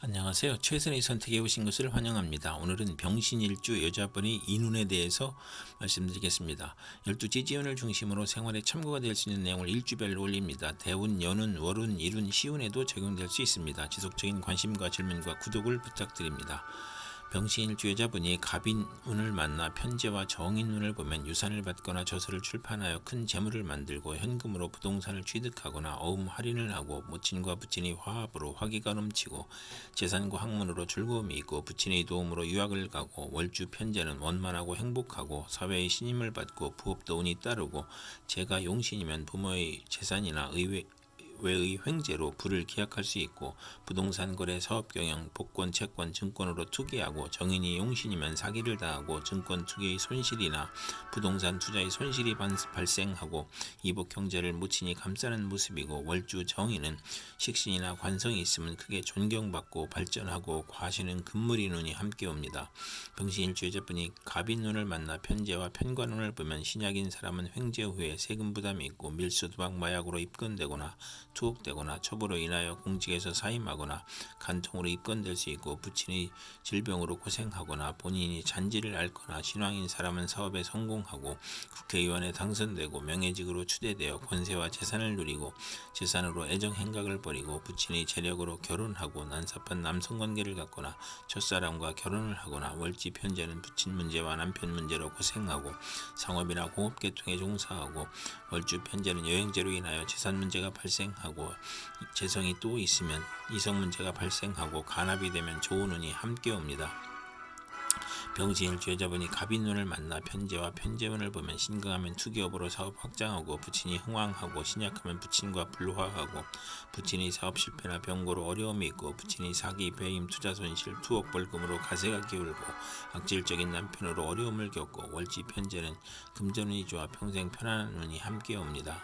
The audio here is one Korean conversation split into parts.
안녕하세요. 최선의 선택에 오신 것을 환영합니다. 오늘은 병신일주 여자분의 인운에 대해서 말씀드리겠습니다. 12지지운을 중심으로 생활에 참고가 될 수 있는 내용을 일주별로 올립니다. 대운, 연운, 월운, 일운, 시운에도 적용될 수 있습니다. 지속적인 관심과 질문과 구독을 부탁드립니다. 병신일주 여자분이 갑인운을 만나 편재와 정인운을 보면 유산을 받거나 저서를 출판하여 큰 재물을 만들고 현금으로 부동산을 취득하거나 어음 할인을 하고 모친과 부친이 화합으로 화기가 넘치고 재산과 학문으로 즐거움이 있고 부친의 도움으로 유학을 가고 월주 편재는 원만하고 행복하고 사회의 신임을 받고 부업도 운이 따르고 재가 용신이면 부모의 재산이나 외의 횡재로 부를 기약할 수 있고 부동산 거래, 사업 경영, 복권, 채권, 증권으로 투기하고 정인이 용신이면 사기를 당하고 증권 투기의 손실이나 부동산 투자의 손실이 발생하고 이복 경제를 모친이 감싸는 모습이고 월주 정인은 식신이나 관성이 있으면 크게 존경받고 발전하고 과시는 금물이 눈이 함께 옵니다. 병신일주 여자분이 갑인운을 만나 편재와 편관운을 보면 신약인 사람은 횡재 후에 세금 부담이 있고 밀수, 도박, 마약으로 입건되거나 투옥되거나 첩으로 인하여 공직에서 사임하거나 간통으로 입건될 수 있고 부친의 질병으로 고생하거나 본인이 잔지를 앓거나 신왕인 사람은 사업에 성공하고 국회의원에 당선되고 명예직으로 추대되어 권세와 재산을 누리고 재산으로 애정행각을 벌이고 부친의 재력으로 결혼하고 난삽한 남성관계를 갖거나 첫사람과 결혼을 하거나 월지 편재는 부친 문제와 남편 문제로 고생하고 상업이나 공업계통에 종사하고 월주 편재는 여행제로 인하여 재산 문제가 발생하고 재성이 또 있으면 이성 문제가 발생하고 간합이 되면 좋은 운이 함께 옵니다. 병신일주 여자분이 갑인운을 만나 편재와 편재운을 보면 신강하면 투기업으로 사업 확장하고 부친이 흥왕하고 신약하면 부친과 불화하고 부친이 사업 실패나 병고로 어려움이 있고 부친이 사기, 배임, 투자 손실, 투억 벌금으로 가세가 기울고 악질적인 남편으로 어려움을 겪고 월지 편재는 금전운이 좋아 평생 편안한 운이 함께 옵니다.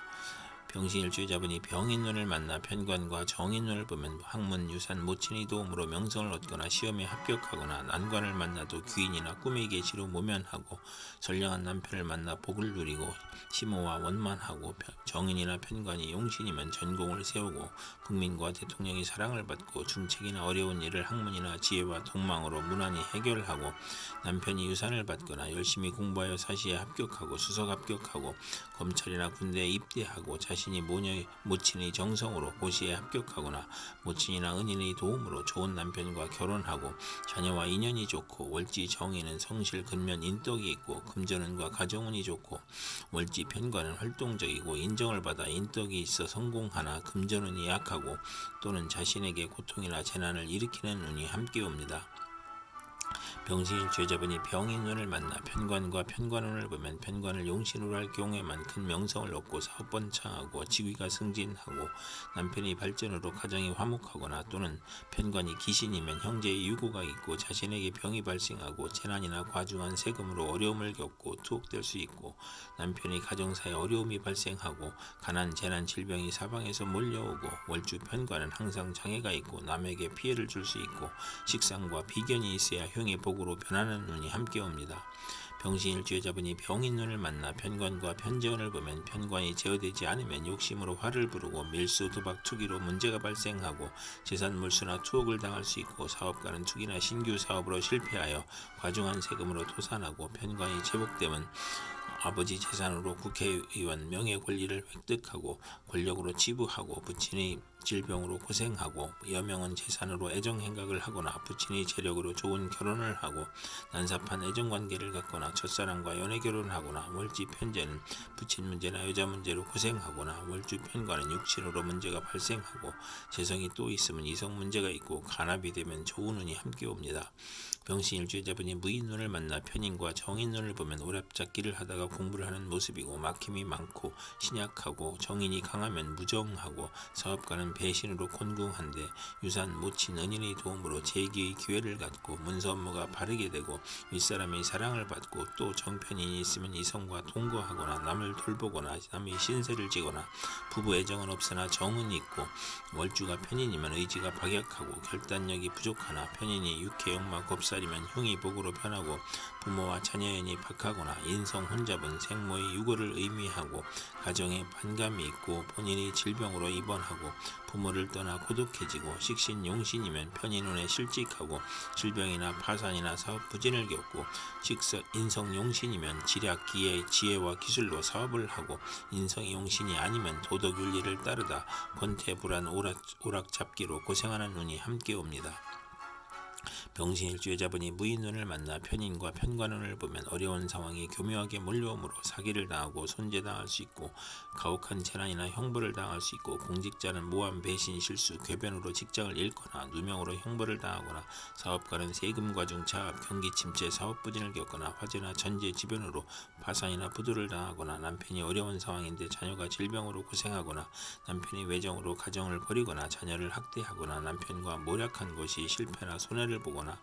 병신일주 여자분이 병인운을 만나 편관과 정인운을 보면 학문, 유산, 모친의 도움으로 명성을 얻거나 시험에 합격하거나 난관을 만나도 귀인이나 꿈의 계시로 모면하고 선량한 남편을 만나 복을 누리고 심호와 원만하고 정인이나 편관이 용신이면 전공을 세우고 국민과 대통령의 사랑을 받고 중책이나 어려운 일을 학문이나 지혜와 동망으로 무난히 해결하고 남편이 유산을 받거나 열심히 공부하여 사시에 합격하고 수석 합격하고 검찰이나 군대에 입대하고 자신이 모친의 정성으로 고시에 합격하거나 모친이나 은인의 도움으로 좋은 남편과 결혼하고 자녀와 인연이 좋고 월지 정인은 성실, 근면, 인덕이 있고 금전운과 가정운이 좋고 월지 편관은 활동적이고 인정을 받아 인덕이 있어 성공하나 금전운이 약하고 또는 자신에게 고통이나 재난을 일으키는 운이 함께 옵니다. 병신일주 여자분이 병인운을 만나 편관과 편관운을 보면 편관을 용신으로 할 경우에만 큰 명성을 얻고 사업 번창하고 직위가 승진하고 남편의 발전으로 가정이 화목하거나 또는 편관이 기신이면 형제의 유고가 있고 자신에게 병이 발생하고 재난이나 과중한 세금으로 어려움을 겪고 투옥될 수 있고 남편이 가정사에 어려움이 발생하고 가난, 재난, 질병이 사방에서 몰려오고 월주 편관은 항상 장애가 있고 남에게 피해를 줄 수 있고 식상과 비견이 있어야 형의 복으로 변하는 운이 함께 옵니다. 병신일주 여자분이 병인운을 만나 편관과 편재운을 보면 편관이 제어되지 않으면 욕심으로 화를 부르고 밀수, 도박, 투기로 문제가 발생하고 재산 몰수나 투옥을 당할 수 있고 사업가는 투기나 신규 사업으로 실패하여 과중한 세금으로 도산하고 편관이 제복되면 아버지 재산으로 국회의원 명예 권리를 획득하고 권력으로 치부하고 부친의 질병으로 고생하고 여명은 재산으로 애정행각을 하거나 부친의 재력으로 좋은 결혼을 하고 난삽한 애정관계를 갖거나 첫사랑과 연애결혼하거나 월지 편재는 부친 문제나 여자 문제로 고생하거나 월주 편관은 육신으로 문제가 발생하고 재성이 또 있으면 이성 문제가 있고 간합이 되면 좋은 운이 함께 옵니다. 병신일주 여자분이 무인운을 만나 편인과 정인운을 보면 오랍잡기를 하다가 공부를 하는 모습이고 막힘이 많고 신약하고 정인이 강하면 무정하고 사업가는 배신으로 곤궁한데 유산, 모친, 은인의 도움으로 재기의 기회를 갖고 문서 업무가 바르게 되고 윗사람의 사랑을 받고 또 정편인이 있으면 이성과 동거하거나 남을 돌보거나 남의 신세를 지거나 부부 애정은 없으나 정은 있고 월주가 편인이면 의지가 박약하고 결단력이 부족하나 편인이 육해영마 곱살이면 흉이 복으로 변하고 부모와 자녀연이 박하거나 인성 혼잡은 생모의 유고를 의미하고 가정에 반감이 있고 본인이 질병으로 입원하고 부모를 떠나 고독해지고 식신용신이면 편히 눈에 실직하고 질병이나 파산이나 사업 부진을 겪고 인성용신이면 지략, 기회, 지혜와 기술로 사업을 하고 인성용신이 아니면 도덕윤리를 따르다 권태불안 오락잡기로 고생하는 운이 함께 옵니다. 병신일주 여자분이 무인운을 만나 편인과 편관운을 보면 어려운 상황이 교묘하게 몰려오므로 사기를 당하고 손재당할 수 있고 가혹한 재난이나 형벌을 당할 수 있고 공직자는 모함, 배신, 실수, 궤변으로 직장을 잃거나 누명으로 형벌을 당하거나 사업가는 세금 과중 차압, 경기 침체, 사업 부진을 겪거나 화재나 전제 지변으로 파산이나 부도를 당하거나 남편이 어려운 상황인데 자녀가 질병으로 고생하거나 남편이 외정으로 가정을 버리거나 자녀를 학대하거나 남편과 모략한 것이 실패나 손해를 보거나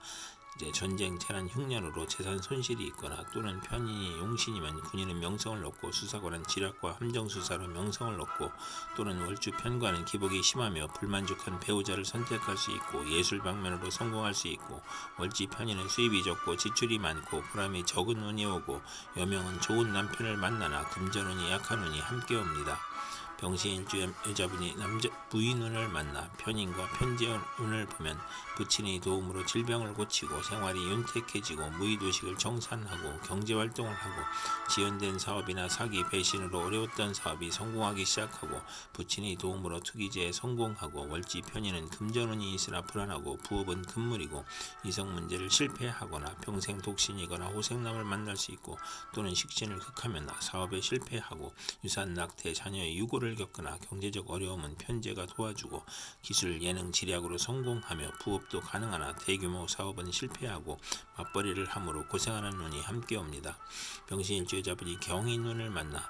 전쟁, 재난, 흉년으로 재산 손실이 있거나 또는 편인이 용신이면 군인은 명성을 얻고 수사관은 지략과 함정수사로 명성을 얻고 또는 월주 편관은 기복이 심하며 불만족한 배우자를 선택할 수 있고 예술 방면으로 성공할 수 있고 월지 편인은 수입이 적고 지출이 많고 보람이 적은 운이 오고 여명은 좋은 남편을 만나나 금전운이 약한 운이 함께 옵니다. 병신일주 여자분이 부인운을 만나 편인과 편재운을 보면 부친의 도움으로 질병을 고치고 생활이 윤택해지고 무의도식을 정산하고 경제활동을 하고 지연된 사업이나 사기, 배신으로 어려웠던 사업이 성공하기 시작하고 부친의 도움으로 투기제에 성공하고 월지 편인은 금전운이 있으나 불안하고 부업은 금물이고 이성 문제를 실패하거나 평생 독신이거나 호생남을 만날 수 있고 또는 식신을 극하면 사업에 실패하고 유산 낙태, 자녀의 유고를 겪거나 경제적 어려움은 편재가 도와주고 기술, 예능, 지략으로 성공하며 부업도 가능하나 대규모 사업은 실패하고 맞벌이를 함으로 고생하는 운이 함께 옵니다. 병신일주 여자분이 경인운을 만나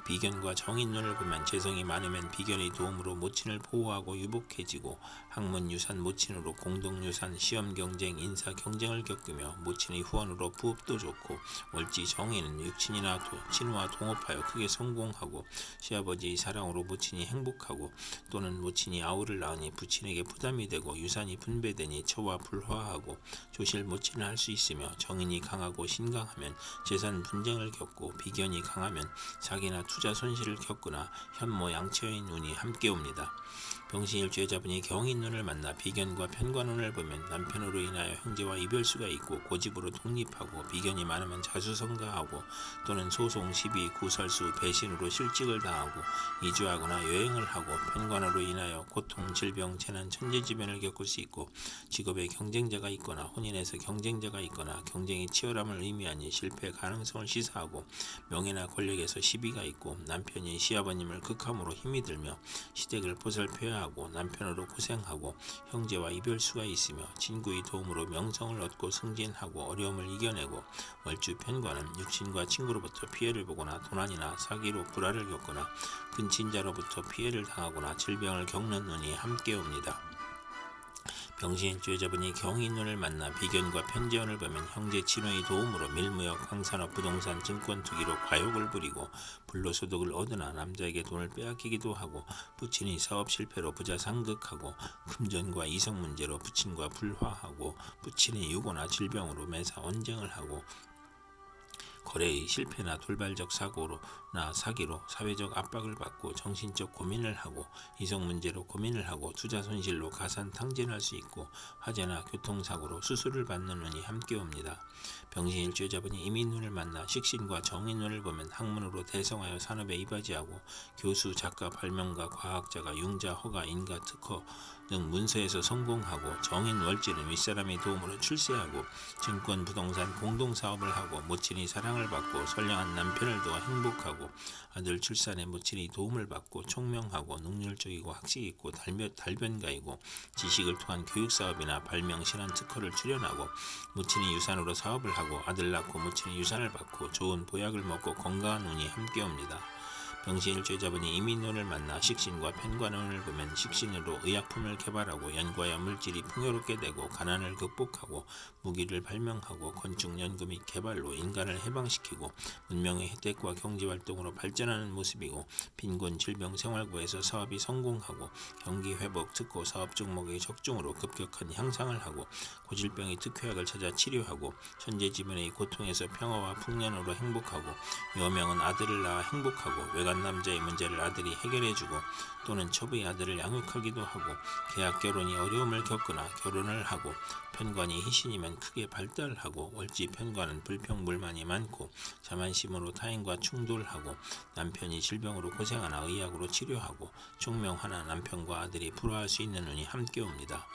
비견과 정인운을 보면 재성이 많으면 비견의 도움으로 모친을 보호하고 유복해지고 학문 유산 모친으로 공동유산 시험 경쟁 인사 경쟁을 겪으며 모친의 후원으로 부업도 좋고 월지 정인은 육친이나 친우와 동업하여 크게 성공하고 시아버지의 사랑으로 모친이 행복하고 또는 모친이 아우를 낳으니 부친에게 부담이 되고 유산이 분배되니 처와 불화하고 조실 모친을 할 수 있으며 정인이 강하고 신강하면 재산 분쟁을 겪고 비견이 강하면 사기나 투자 손실을 겪거나 현모 양처인 운이 함께 옵니다. 병신일주 여자분이 경인운을 만나 비견과 편관운을 보면 남편으로 인하여 형제와 이별수가 있고 고집으로 독립하고 비견이 많으면 자수성가하고 또는 소송, 시비, 구설수, 배신으로 실직을 당하고 이주하거나 여행을 하고 편관으로 인하여 고통, 질병, 재난, 천재지변을 겪을 수 있고 직업에 경쟁자가 있거나 혼인에서 경쟁자가 있거나 경쟁이 치열함을 의미하니 실패 가능성을 시사하고 명예나 권력에서 시비가 있고 남편이 시아버님을 극함으로 힘이 들며 시댁을 보살펴야 하고 남편으로 고생하고 형제와 이별수가 있으며 친구의 도움으로 명성을 얻고 승진하고 어려움을 이겨내고 월주 편관은 육신과 친구로부터 피해를 보거나 도난이나 사기로 불화를 겪거나 근친자로부터 피해를 당하거나 질병을 겪는 운이 함께 옵니다. 병신일주 여자분이 경인운을 만나 비견과 편재운을 보면 형제 친호의 도움으로 밀무역, 황산업, 부동산, 증권 투기로 과욕을 부리고 불로소득을 얻으나 남자에게 돈을 빼앗기기도 하고 부친이 사업 실패로 부자 상극하고 금전과 이성 문제로 부친과 불화하고 부친의 유고나 질병으로 매사 언쟁을 하고 거래의 실패나 돌발적 사고로나 사기로 사회적 압박을 받고 정신적 고민을 하고 이성 문제로 고민을 하고 투자 손실로 가산 탕진할 수 있고 화재나 교통사고로 수술을 받는 운이 함께 옵니다. 병신일주 여자분이 이민운을 만나 식신과 정인운을 보면 학문으로 대성하여 산업에 이바지하고 교수, 작가, 발명가, 과학자가 융자, 허가, 인가, 특허 등 문서에서 성공하고 정인 월지는 윗사람의 도움으로 출세하고 증권, 부동산, 공동사업을 하고 모친이 사랑을 받고 선량한 남편을 두어 행복하고 아들 출산에 모친이 도움을 받고 총명하고 능률적이고 학식 있고 달변가이고 지식을 통한 교육사업이나 발명, 신한 특허를 출연하고 모친이 유산으로 사업을 하고 아들 낳고 모친이 유산을 받고 좋은 보약을 먹고 건강한 운이 함께 옵니다. 병신일주 여자분이 이민운을 만나 식신과 편관운을 보면 식신으로 의약품을 개발하고 연과야 물질이 풍요롭게 되고 가난을 극복하고 무기를 발명하고 건축 연구 및 개발로 인간을 해방시키고 문명의 혜택과 경제활동으로 발전하는 모습이고 빈곤, 질병, 생활고에서 사업이 성공하고 경기 회복, 특고 사업 종목의 적중으로 급격한 향상을 하고 고질병의 특효약을 찾아 치료하고 현재 지면의 고통에서 평화와 풍년으로 행복하고 여명은 아들을 낳아 행복하고 외가 외간 남자의 문제를 아들이 해결해주고 또는 첩의 아들을 양육하기도 하고 계약 결혼이 어려움을 겪거나 결혼을 하고 편관이 희신이면 크게 발달하고 월지 편관은 불평불만이 많고 자만심으로 타인과 충돌하고 남편이 질병으로 고생하나 의학으로 치료하고 총명하나 남편과 아들이 불화할 수 있는 운이 함께 옵니다.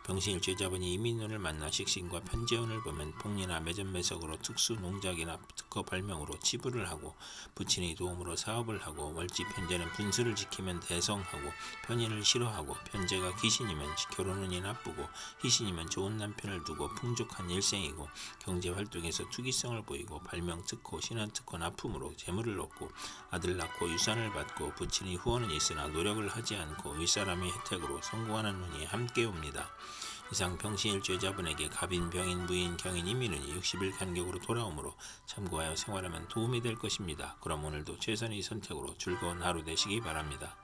병신일주자분이 이민운을 만나 식신과 편재운을 보면 복리나 매점매석으로 특수 농작이나 특허 발명으로 치부를 하고 부친의 도움으로 사업을 하고 월지 편재는 분수를 지키면 대성하고 편인을 싫어하고 편재가 귀신이면 결혼운이 나쁘고 희신이면 좋은 남편을 두고 풍족한 일생이고 경제활동에서 투기성을 보이고 발명 특허, 신한 특허 납품으로 재물을 얻고 아들 낳고 유산을 받고 부친의 후원은 있으나 노력을 하지 않고 윗사람의 혜택으로 성공하는 운이 함께 옵니다. 이상 병신일주자분에게 갑인, 병인, 무인, 경인, 이민운이 60일 간격으로 돌아오므로 참고하여 생활하면 도움이 될 것입니다. 그럼 오늘도 최선의 선택으로 즐거운 하루 되시기 바랍니다.